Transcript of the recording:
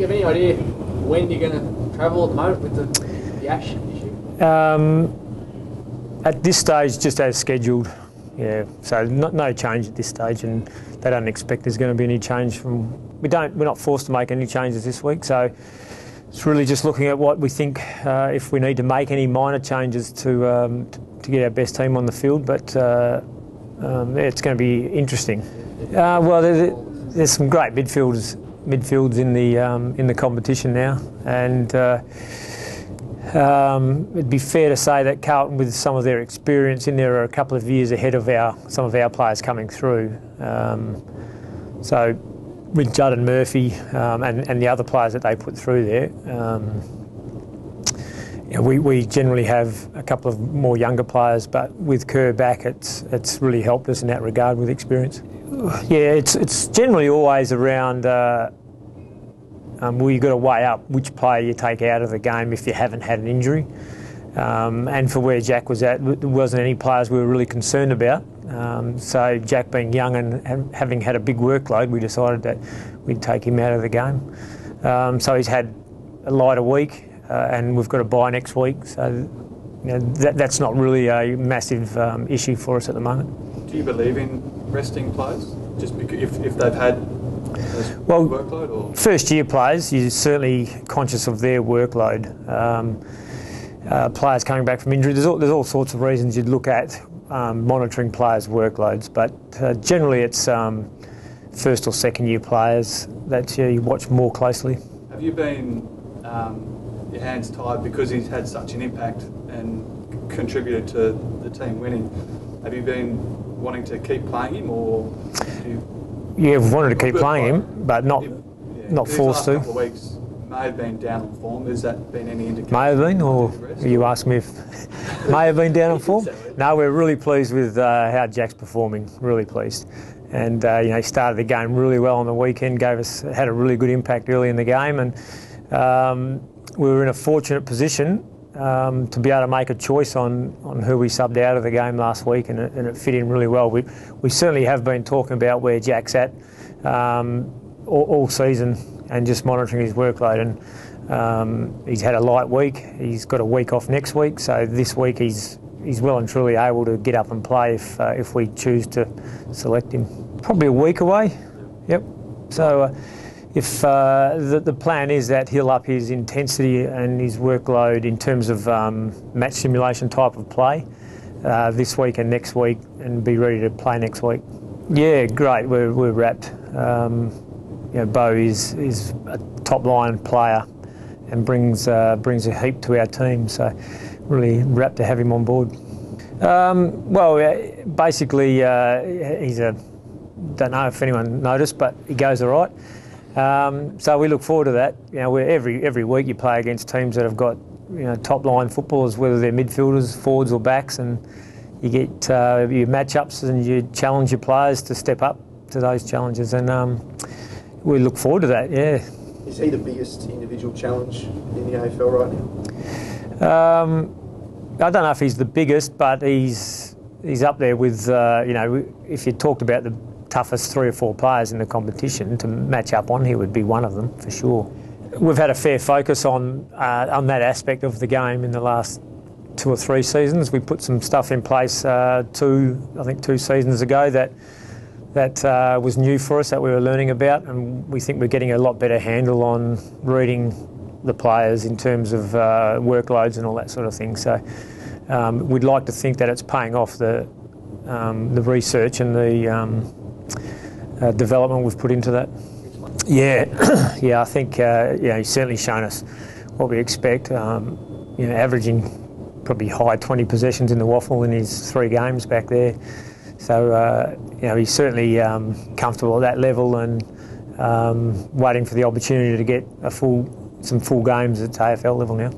you have any idea when you're going to travel at the moment with the ash issue? At this stage, just as scheduled. Yeah, so no change at this stage, and they don't expect there's going to be any change from. We're not forced to make any changes this week, so it's really just looking at what we think if we need to make any minor changes to get our best team on the field. But it's going to be interesting. Well, there's some great midfields in the competition now, and it'd be fair to say that Carlton, with some of their experience in there, are a couple of years ahead of some of our players coming through. So with Judd and Murphy and the other players that they put through there, we generally have a couple of more younger players, but with Kerr back, it's really helped us in that regard with experience. Yeah, it's generally always around. You've got to weigh up which player you take out of the game if you haven't had an injury. And for where Jack was at, there wasn't any players we were really concerned about. So Jack being young and having had a big workload, we decided that we'd take him out of the game. So he's had a lighter week, and we've got a bye next week. So that's not really a massive issue for us at the moment. Do you believe in resting players, just because if they've had workload? Or? First year players, you're certainly conscious of their workload. Players coming back from injury, there's all sorts of reasons you'd look at monitoring players' workloads, but generally it's first or second year players that you watch more closely. Have you been your hands tied because he's had such an impact and contributed to the team winning? Have you been wanting to keep playing him, or do you? Yeah, we've wanted to keep playing him, but not forced to. His last couple of weeks may have been down on form. Has that been any indication? May have been, or you asked me if may have been down on form? No, we're really pleased with how Jack's performing. Really pleased, and he started the game really well on the weekend. Had a really good impact early in the game, and we were in a fortunate position to be able to make a choice on who we subbed out of the game last week, and it fit in really well. We certainly have been talking about where Jack's at all season and just monitoring his workload, and he's had a light week. He's got a week off next week, so this week he's well and truly able to get up and play if we choose to select him. Probably a week away. Yep. So if the plan is that he'll up his intensity and his workload in terms of match simulation type of play this week and next week, and be ready to play next week. Yeah, great. We're wrapped. Bo is a top line player and brings a heap to our team. So really wrapped to have him on board. Basically he's don't know if anyone noticed, but he goes all right. So we look forward to that. Every week you play against teams that have got top line footballers, whether they're midfielders, forwards or backs, and you get your matchups and you challenge your players to step up to those challenges, and we look forward to that. Yeah. Is he the biggest individual challenge in the AFL right now? I don't know if he's the biggest, but he's up there with if you talked about the toughest 3 or 4 players in the competition to match up on, he would be one of them for sure. We've had a fair focus on that aspect of the game in the last 2 or 3 seasons. We put some stuff in place 2 seasons ago that was new for us, that we were learning about, and we think we're getting a lot better handle on reading the players in terms of workloads and all that sort of thing. So we'd like to think that it's paying off the research and the development we've put into that. Yeah, I think he's certainly shown us what we expect. Averaging probably high 20 possessions in the waffle in his 3 games back there. So he's certainly comfortable at that level, and waiting for the opportunity to get some full games at AFL level now.